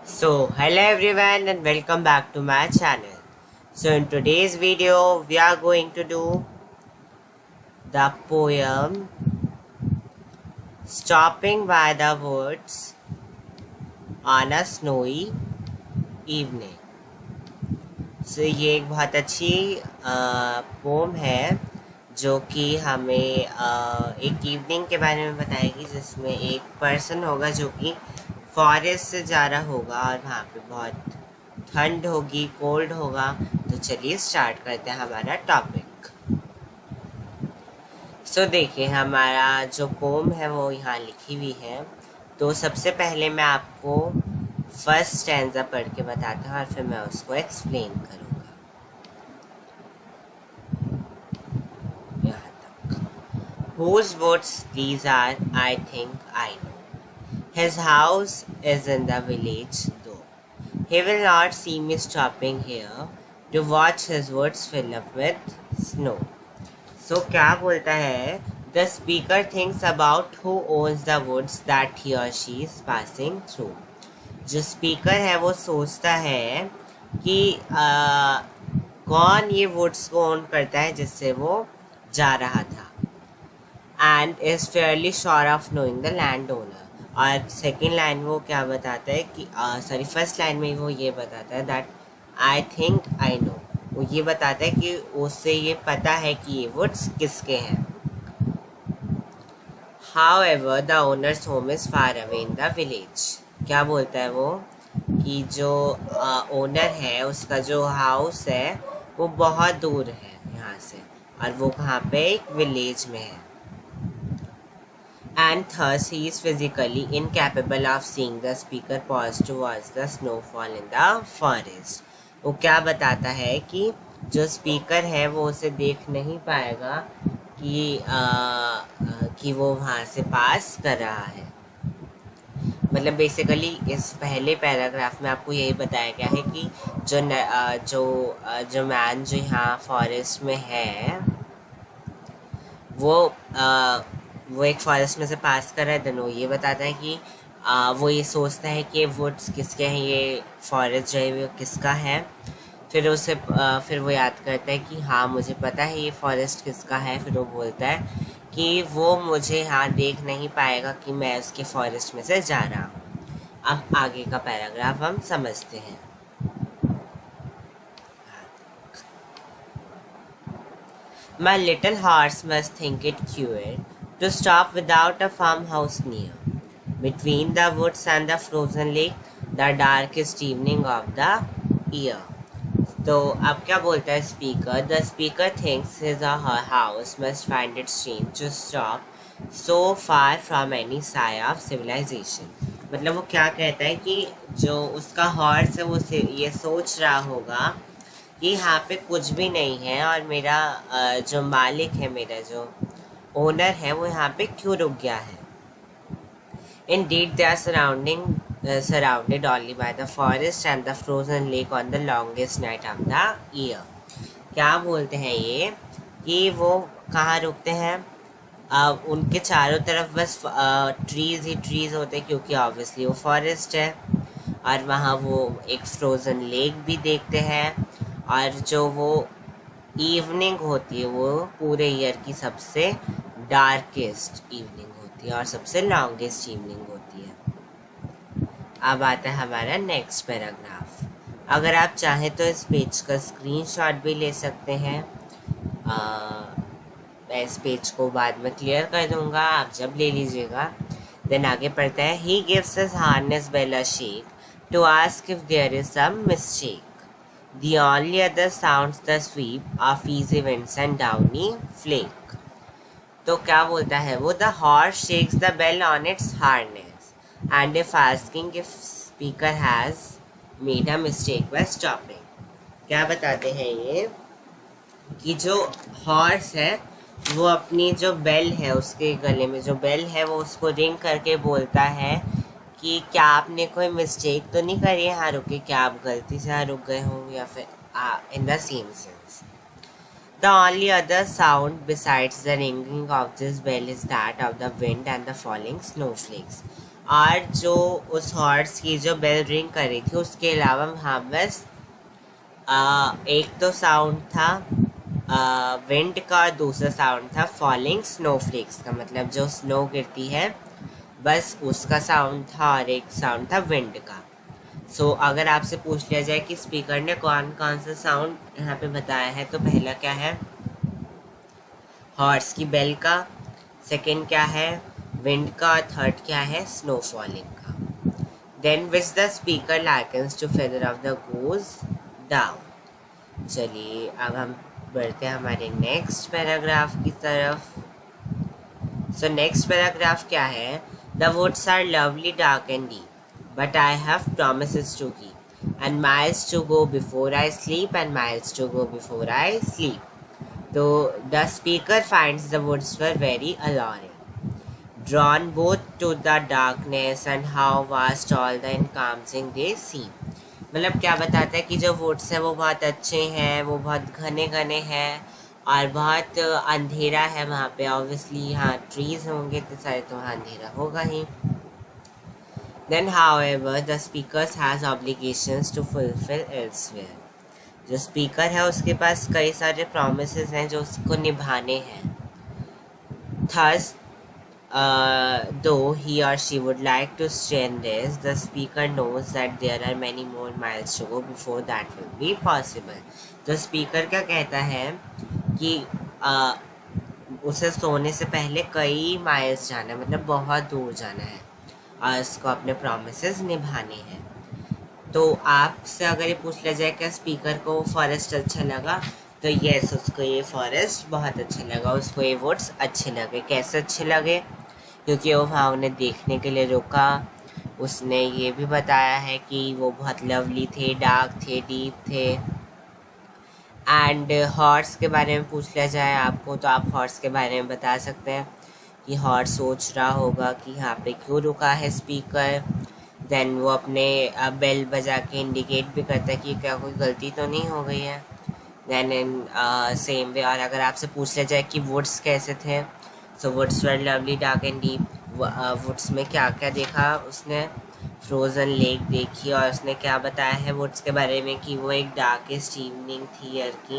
Hello everyone and welcome back to my channel. In today's video we are going to do the poem Stopping by the Woods on a Snowy Evening. ये एक बहुत अच्छी pome है जो कि हमें एक इवनिंग के बारे में बताएगी, जिसमें एक पर्सन होगा जो कि फॉरेस्ट से जा रहा होगा और वहाँ पे बहुत ठंड होगी, कोल्ड होगा। तो चलिए स्टार्ट करते हैं हमारा टॉपिक। देखिए हमारा जो पोम है वो यहाँ लिखी हुई है। तो सबसे पहले मैं आपको फर्स्ट स्टैंजा पढ़ के बताता हूँ और फिर मैं उसको एक्सप्लेन करूँगा। यहाँ तक। Whose woods these are, I think I know. His house is in the village, though. He will not see me stopping here to watch his woods fill up with snow. क्या बोलता है? The speaker thinks about who owns the woods that he or she is passing through. जो speaker है वो सोचता है कि कौन ये वुड्स को ओन करता है जिससे वो जा रहा था, and is fairly sure of knowing the landowner. और सेकेंड लाइन वो क्या बताता है कि फर्स्ट लाइन में वो ये बताता है that I think I know. वो ये बताता है कि उससे ये पता है कि ये वुड्स किसके हैं। However, the owner's home is far away in the village. क्या बोलता है वो कि जो ओनर है उसका जो हाउस है वो बहुत दूर है यहाँ से, और वो कहाँ पे एक विलेज में है। And thus he is physically incapable of seeing the speaker pause to watch the snowfall in the forest. वो क्या बताता है कि जो स्पीकर है वो उसे देख नहीं पाएगा कि वो वहाँ से पास कर रहा है। मतलब बेसिकली इस पहले पैराग्राफ में आपको यही बताया गया है कि जो मैन जो यहाँ फॉरेस्ट में है वो एक फॉरेस्ट में से पास कर रहा है। देन वो ये बताता है कि वो ये सोचता है कि वुड्स किसके हैं, ये फॉरेस्ट जो है वो किसका है। फिर वो याद करता है कि हाँ मुझे पता है ये फॉरेस्ट किसका है। फिर वो बोलता है कि वो मुझे यहाँ देख नहीं पाएगा कि मैं उसके फॉरेस्ट में से जा रहा हूँ। अब आगे का पैराग्राफ हम समझते हैं। My little horse must think it queer to stop without a farmhouse near. Between the woods and the frozen lake, the darkest evening of the year. तो अब क्या बोलता है speaker? The speaker thinks his or her house must find it strange to stop so far from any साई of civilisation. मतलब वो क्या कहता है कि जो उसका हॉर्स है वो ये सोच रहा होगा कि यहाँ पे कुछ भी नहीं है और मेरा जो मालिक है, मेरा जो ओनर है वो यहाँ पे क्यों रुक गया है। Indeed, they are surrounded only by the forest and the frozen lake on the longest night of the year. क्या बोलते हैं ये कि वो कहाँ रुकते हैं? उनके चारों तरफ बस ट्रीज़ ही ट्रीज़ होते हैं, क्योंकि ऑब्वियसली वो फॉरेस्ट है। और वहाँ वो एक फ्रोज़न लेक भी देखते हैं, और जो वो इवनिंग होती है वो पूरे ईयर की सबसे डार्केस्ट इवनिंग होती है और सबसे लॉन्गेस्ट इवनिंग होती है। अब आता है हमारा नेक्स्ट पैराग्राफ। अगर आप चाहें तो इस पेज का स्क्रीनशॉट भी ले सकते हैं। मैं इस पेज को बाद में क्लियर कर दूंगा, आप जब ले लीजिएगा। देन आगे पढ़ता है he gives his harness bell a shake to ask if there is some mistake. The only other sounds the sweep of easy winds and downy flake. तो क्या बोलता है वो? The horse shakes the bell on its harness, and if asking if speaker has made a mistake by stopping. क्या बताते हैं ये कि जो हॉर्स है वो अपनी जो बेल है, उसके गले में जो बेल है वो उसको रिंग करके बोलता है कि क्या आपने कोई मिस्टेक तो नहीं करी है यहाँ रुके, क्या आप गलती से यहाँ रुक गए हों, या फिर in the same sense. The only other sound besides the ringing of this bell is that of the wind and the falling snowflakes. और जो उस हॉर्स की जो बेल रिंग कर रही थी उसके अलावा वहाँ बस एक तो साउंड था विंड का और दूसरा साउंड था फॉलिंग स्नोफ्लेक्स का, मतलब जो स्नो गिरती है बस उसका साउंड था, और एक साउंड था विंड का। सो अगर आपसे पूछ लिया जाए कि स्पीकर ने कौन कौन सा साउंड यहाँ पे बताया है, तो पहला क्या है हॉर्स की बेल का, सेकंड क्या है विंड का, और थर्ड क्या है स्नो फॉलिंग का। Then which the speaker likens to feather of the goose down. चलिए अब हम बढ़ते हैं हमारे नेक्स्ट पैराग्राफ की तरफ। सो नेक्स्ट पैराग्राफ क्या है, the woods are lovely dark and deep but I have promises to keep and miles to go before I sleep and miles to go before I sleep. So the speaker finds the woods were very alluring, drawn both to the darkness and how vast all the encompassing they seem. मतलब क्या बताता है कि जो woods हैं वो बहुत अच्छे हैं, वो बहुत घने घने हैं और बहुत अंधेरा है वहाँ पे। ऑब्वियसली यहाँ ट्रीज होंगे तो सारे, तो वहाँ अंधेरा होगा ही। Then however the speaker has obligations to fulfill elsewhere. जो स्पीकर है उसके पास कई सारे promises हैं जो उसको निभाने हैं। Thus, though he or she would like to stay in this, the speaker knows that there are many more miles to go before that will be possible. तो स्पीकर क्या कहता है कि उसे सोने से पहले कई माइल्स जाना है, मतलब बहुत दूर जाना है और उसको अपने प्रॉमिसेस निभाने हैं। तो आपसे अगर ये पूछ लिया जाए क्या स्पीकर को फॉरेस्ट अच्छा लगा, तो यस उसको ये फॉरेस्ट बहुत अच्छा लगा, उसको ये वुड्स अच्छे लगे। कैसे अच्छे लगे, क्योंकि वो वहाँ उन्हें देखने के लिए रुका। उसने ये भी बताया है कि वो बहुत लवली थे, डार्क थे, डीप थे। एंड हॉर्स के बारे में पूछ लिया जाए आपको, तो आप हॉर्स के बारे में बता सकते हैं कि हॉर्स सोच रहा होगा कि यहाँ पे क्यों रुका है स्पीकर। देन वो अपने बेल बजा के इंडिकेट भी करता है कि क्या कोई गलती तो नहीं हो गई है। देन इन सेम वे, और अगर आपसे पूछ लिया जाए कि वुड्स कैसे थे, सो woods were lovely dark and deep. Woods में क्या क्या देखा उसने, फ्रोज़न लेक देखी, और उसने क्या बताया है वुड्स के बारे में कि वो एक डार्केस्ट इवनिंग थी ईयर की।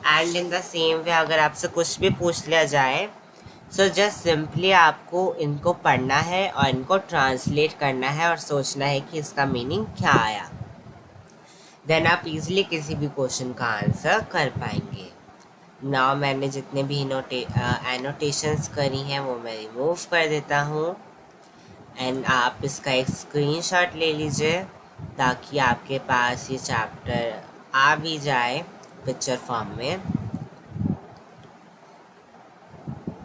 And in the same way अगर आपसे कुछ भी पूछ लिया जाए, सो जस्ट सिंपली आपको इनको पढ़ना है और इनको ट्रांसलेट करना है और सोचना है कि इसका मीनिंग क्या आया। देन आप इजीली किसी भी क्वेश्चन का आंसर कर पाएंगे। नाउ मैंने जितने भी एनोटेशंस करी हैं वो मैं रिमूव कर देता हूँ, एंड आप इसका एक स्क्रीनशॉट ले लीजिए ताकि आपके पास ये चैप्टर आ भी जाए पिक्चर फॉर्म में।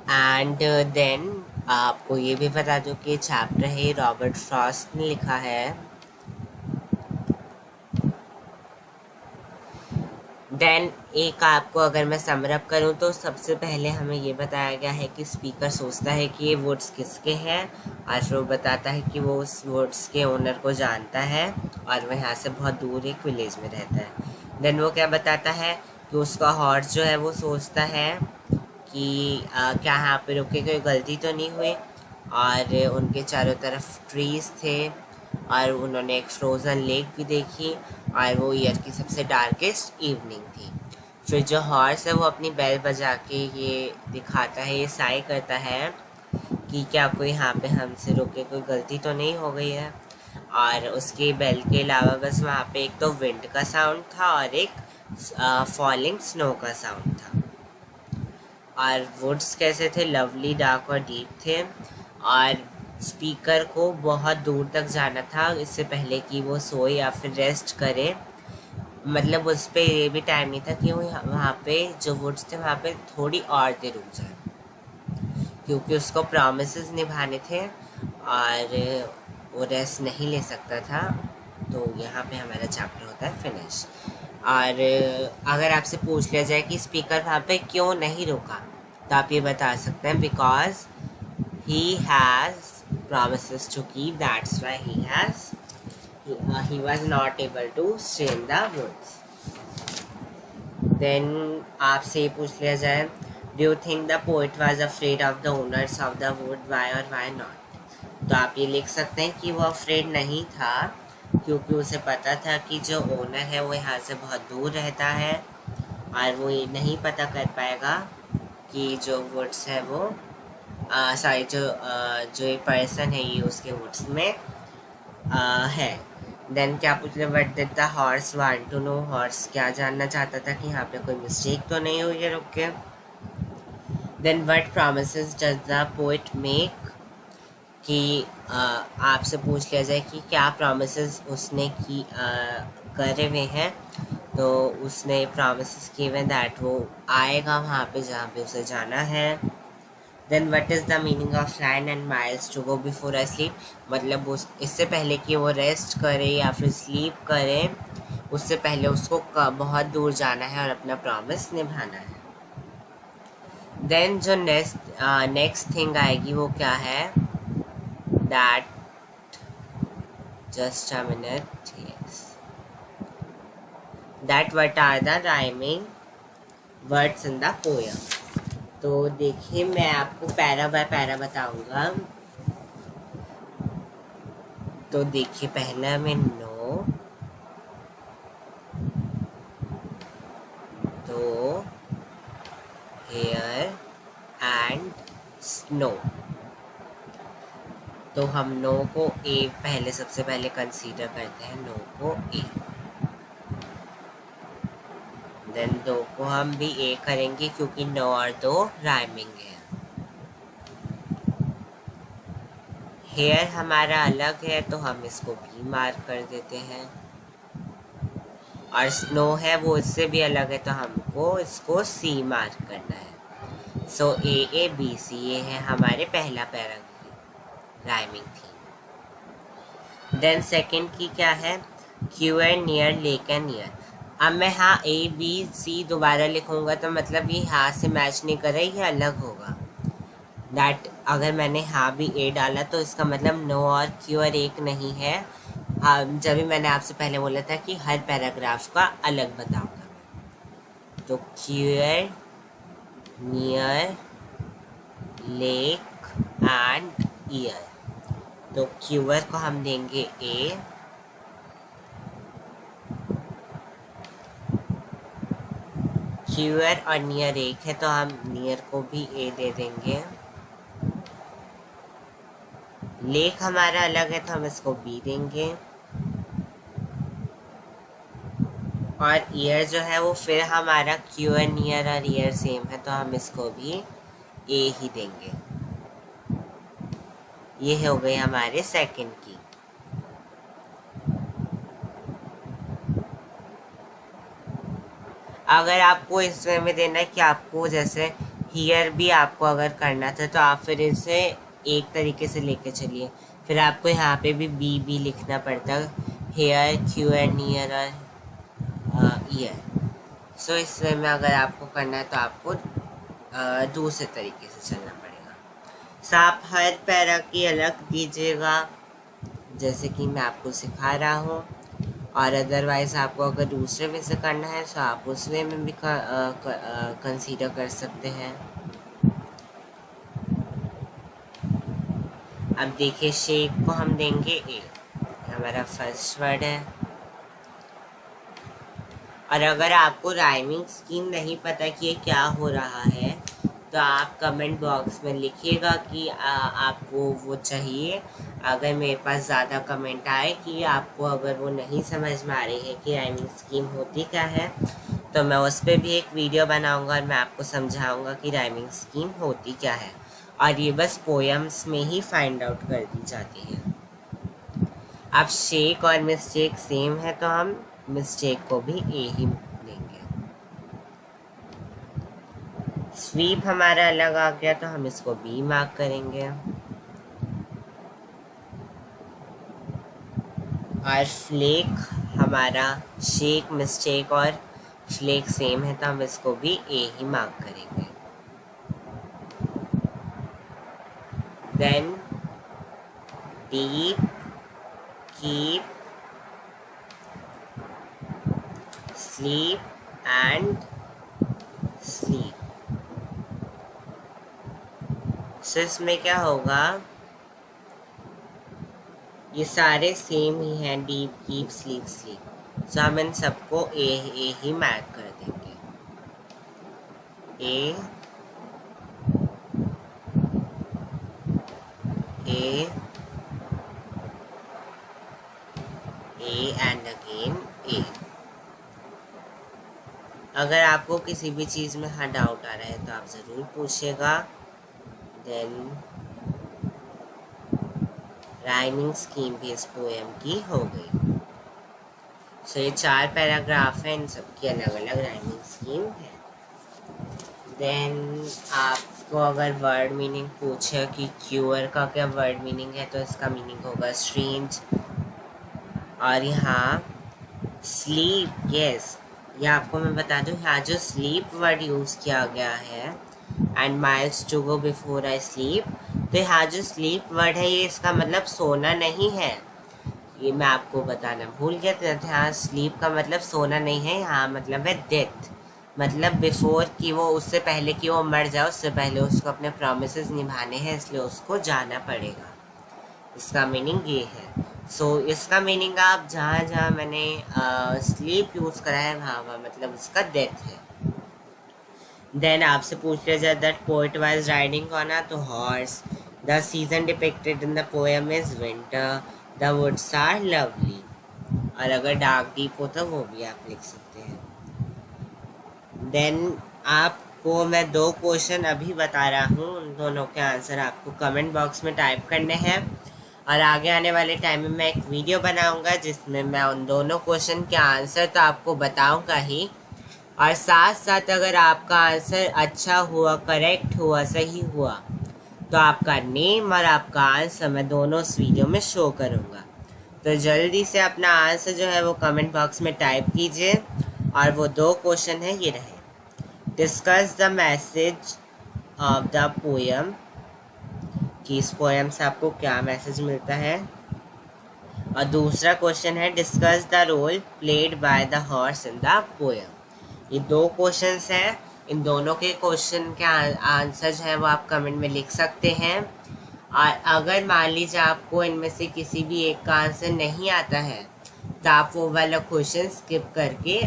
एंड देन आपको ये भी बता दूँ कि चैप्टर है रॉबर्ट फ्रॉस्ट ने लिखा है। देन एक आपको अगर मैं समरअप करूँ तो सबसे पहले हमें ये बताया गया है कि स्पीकर सोचता है कि ये वुड्स किसके हैं, और फिर वो बताता है कि वो उस वुड्स के ओनर को जानता है और वह यहाँ से बहुत दूर एक विलेज में रहता है। देन वो क्या बताता है कि उसका हॉर्स जो है वो सोचता है कि क्या यहाँ पे रुके कोई गलती तो नहीं हुई, और उनके चारों तरफ ट्रीज़ थे और उन्होंने एक फ्रोज़न लेक भी देखी और वो ईयर की सबसे डार्केस्ट इवनिंग थी। फिर जो हॉर्स है वो अपनी बैल बजा के ये दिखाता है, ये साई करता है कि क्या कोई यहाँ पे हमसे रुके कोई गलती तो नहीं हो गई है। और उसके बैल के अलावा बस वहाँ पे एक तो विंड का साउंड था और एक फॉलिंग स्नो का साउंड था। और वुड्स कैसे थे, लवली डार्क और डीप थे, और स्पीकर को बहुत दूर तक जाना था इससे पहले कि वो सोए या फिर रेस्ट करे। मतलब उस पर ये भी टाइम नहीं था कि वो वहाँ पे जो वुड्स थे वहाँ पे थोड़ी और देर रुक जाए, क्योंकि उसको प्रॉमिसेस निभाने थे और वो रेस्ट नहीं ले सकता था। तो यहाँ पे हमारा चैप्टर होता है फिनिश। और अगर आपसे पूछ लिया जाए कि स्पीकर वहाँ पे क्यों नहीं रुका, तो आप ये बता सकते हैं because he has promises to keep, that's why he was not able to stay in the woods. Then आपसे ये पूछ लिया जाए, do you think the poet was afraid of the owners of the wood, why or why not? तो आप ये लिख सकते हैं कि वो अफ्रेड नहीं था, क्योंकि उसे पता था कि जो ओनर है वो यहाँ से बहुत दूर रहता है और वो ये नहीं पता कर पाएगा कि जो वुड्स है वो सॉरी जो एक पर्सन है ये उसके वुड्स में है। देन क्या पूछ रहे, what did the horse want to know, horse क्या जानना चाहता था कि यहाँ पे कोई मिस्टेक तो नहीं हुई है रुक के। Then what promises does the poet make, कि आपसे पूछ लिया जाए कि क्या प्रॉमिसेस उसने की करे हुए हैं, तो उसने प्रॉमिसेस किए हुए दैट वो आएगा वहाँ पे जहाँ पे उसे जाना है। Then what is the meaning of line and miles to go before I sleep, मतलब उस इससे पहले कि वो रेस्ट करे या फिर स्लीप करे, उससे पहले उसको बहुत दूर जाना है और अपना प्रॉमिस निभाना है। देन जो नेक्स्ट थिंग आएगी वो क्या है, that just a minute, yes, that what are the rhyming words in the poem। तो देखिए मैं आपको पैरा बाय पैरा बताऊंगा। तो देखिए पहला में नो, तो हेयर एंड स्नो, तो हम नो को ए पहले सबसे पहले कंसीडर करते हैं, नो को ए। देन दो को हम भी ए करेंगे क्योंकि नो और दो राइमिंग है। हेयर हमारा अलग है तो हम इसको भी मार्क कर देते हैं, और स्नो है वो इससे भी अलग है तो हमको इसको सी मार्क करना है। सो ए बी सी, ये है हमारे पहला पैरा की राइमिंग थी। देन सेकंड की क्या है, Q and near, lake and near. अब मैं हाँ ए बी सी दोबारा लिखूंगा तो मतलब ये हाँ से मैच नहीं कर रहा, ये अलग होगा। दैट अगर मैंने हाँ भी ए डाला तो इसका मतलब नो और क्यू और एक नहीं है। जब भी मैंने आपसे पहले बोला था कि हर पैराग्राफ का अलग बताऊंगा। तो queer, near, lake and year, तो क्यूअर को हम देंगे ए, क्यूअर और नियर एक है तो हम नियर को भी ए दे देंगे। लेक हमारा अलग है तो हम इसको बी देंगे, और ईयर जो है वो फिर हमारा क्यू एंड नियर और ईयर सेम है तो हम इसको भी ए ही देंगे। ये हो गई हमारे सेकंड की। अगर आपको इस वे में देना है कि आपको जैसे हियर भी आपको अगर करना था तो आप फिर इसे एक तरीके से लेके चलिए, फिर आपको यहाँ पे भी बी लिखना पड़ता, हेयर, क्यू एंड नियर और ईयर। सो इस वे में अगर आपको करना है तो आपको दूसरे तरीके से चलना पड़ेगा। सो आप हर पैरा की अलग दीजिएगा जैसे कि मैं आपको सिखा रहा हूँ, और अदरवाइज़ आपको अगर दूसरे वे से करना है तो आप उस वे में भी कंसीडर कर सकते हैं। अब देखिए शेक को हम देंगे ए, हमारा फर्स्ट वर्ड है। और अगर आपको राइमिंग स्कीम नहीं पता कि ये क्या हो रहा है तो आप कमेंट बॉक्स में लिखिएगा कि आपको वो चाहिए। अगर मेरे पास ज़्यादा कमेंट आए कि आपको अगर वो नहीं समझ में आ रही है कि राइमिंग स्कीम होती क्या है, तो मैं उस पर भी एक वीडियो बनाऊंगा और मैं आपको समझाऊंगा कि राइमिंग स्कीम होती क्या है, और ये बस पोएम्स में ही फाइंड आउट कर दी जाती है। अब शेक और मिस्टेक सेम है तो हम मिस्टेक को भी ए ही लेंगे। स्वीप हमारा अलग आ गया तो हम इसको बी मार्क करेंगे, और फ्लेक हमारा शेक, मिस्टेक और फ्लेक सेम है तो हम इसको भी ए ही मार्क करेंगे। Then deep, keep, sleep and sleep. So इसमें क्या होगा, ये सारे सेम ही हैं, deep, keep, sleep, sleep. So हम इन सबको ए ही मैच कर देंगे। ए A, and again A। अगर आपको किसी भी चीज़ में हाँ डाउट आ रहा है तो आप ज़रूर पूछिएगा। देन राइमिंग स्कीम भी इस पोएम की हो गई। सो ये 4 पैराग्राफ हैं, इन सबकी अलग अलग राइमिंग स्कीम है। देन आपको अगर वर्ड मीनिंग पूछे कि क्यूअर का क्या वर्ड मीनिंग है, तो इसका मीनिंग होगा स्ट्रेंज। और यहाँ स्लीप, यस, ये आपको मैं बता दूँ, यहाँ जो स्लीप वर्ड यूज़ किया गया है, and miles to go before I sleep, तो यहाँ जो स्लीप वर्ड है ये इसका मतलब सोना नहीं है। ये मैं आपको बताना भूल गया था। यहाँ स्लीप का मतलब सोना नहीं है, यहाँ मतलब है डेथ। मतलब बिफोर कि वो, उससे पहले कि वो मर जाए, उससे पहले उसको अपने प्रॉमिसेस निभाने हैं, इसलिए उसको जाना पड़ेगा। इसका मीनिंग ये है। सो इसका मीनिंग आप जहाँ जहाँ मैंने स्लीप यूज़ करा है वहाँ मतलब उसका डेथ है। देन आपसे पूछ लिया जाए that poet was riding on a तो horse, the season depicted in the poem is winter, the woods are lovely. और अगर डार्क डीप हो तो वो भी आप लिख सकते हैं। देन आपको मैं 2 क्वेश्चन अभी बता रहा हूँ, उन दोनों के आंसर आपको कमेंट बॉक्स में टाइप करने हैं। और आगे आने वाले टाइम में मैं एक वीडियो बनाऊंगा जिसमें मैं उन दोनों क्वेश्चन के आंसर तो आपको बताऊंगा ही, और साथ साथ अगर आपका आंसर अच्छा हुआ, करेक्ट हुआ, सही हुआ, तो आपका नेम और आपका आंसर मैं दोनों इस वीडियो में शो करूंगा। तो जल्दी से अपना आंसर जो है वो कमेंट बॉक्स में टाइप कीजिए। और वो 2 क्वेश्चन है ये रहे। Discuss the message of the poem, कि इस पोएम से आपको क्या मैसेज मिलता है। और दूसरा क्वेश्चन है discuss the role played by the horse in the poem. ये 2 क्वेश्चंस हैं, इन दोनों के क्वेश्चन के आंसर जो है वो आप कमेंट में लिख सकते हैं। और अगर मान लीजिए आपको इनमें से किसी भी एक का आंसर नहीं आता है, तो आप वो वाला क्वेश्चन स्किप करके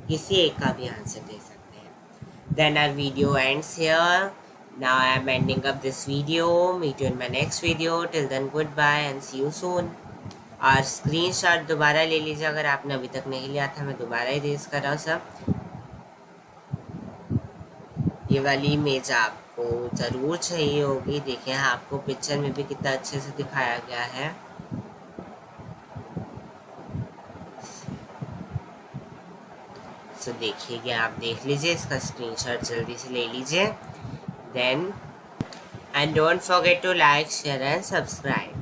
किसी एक का भी आंसर दे सकते हैं। Then our video ends here. Now I am ending up this video. Meet you in my next video. Till then, goodbye and see you soon. और स्क्रीनशॉट दोबारा ले लीजिए अगर आपने अभी तक नहीं लिया था, मैं दोबारा ही रेज कर रहा हूँ सब। ये वाली इमेज आपको ज़रूर चाहिए होगी। देखिए आपको पिक्चर में भी कितना अच्छे से दिखाया गया है। सो देखिए, आप देख लीजिए, इसका स्क्रीनशॉट जल्दी से ले लीजिए। Then and don't forget to like, share and subscribe.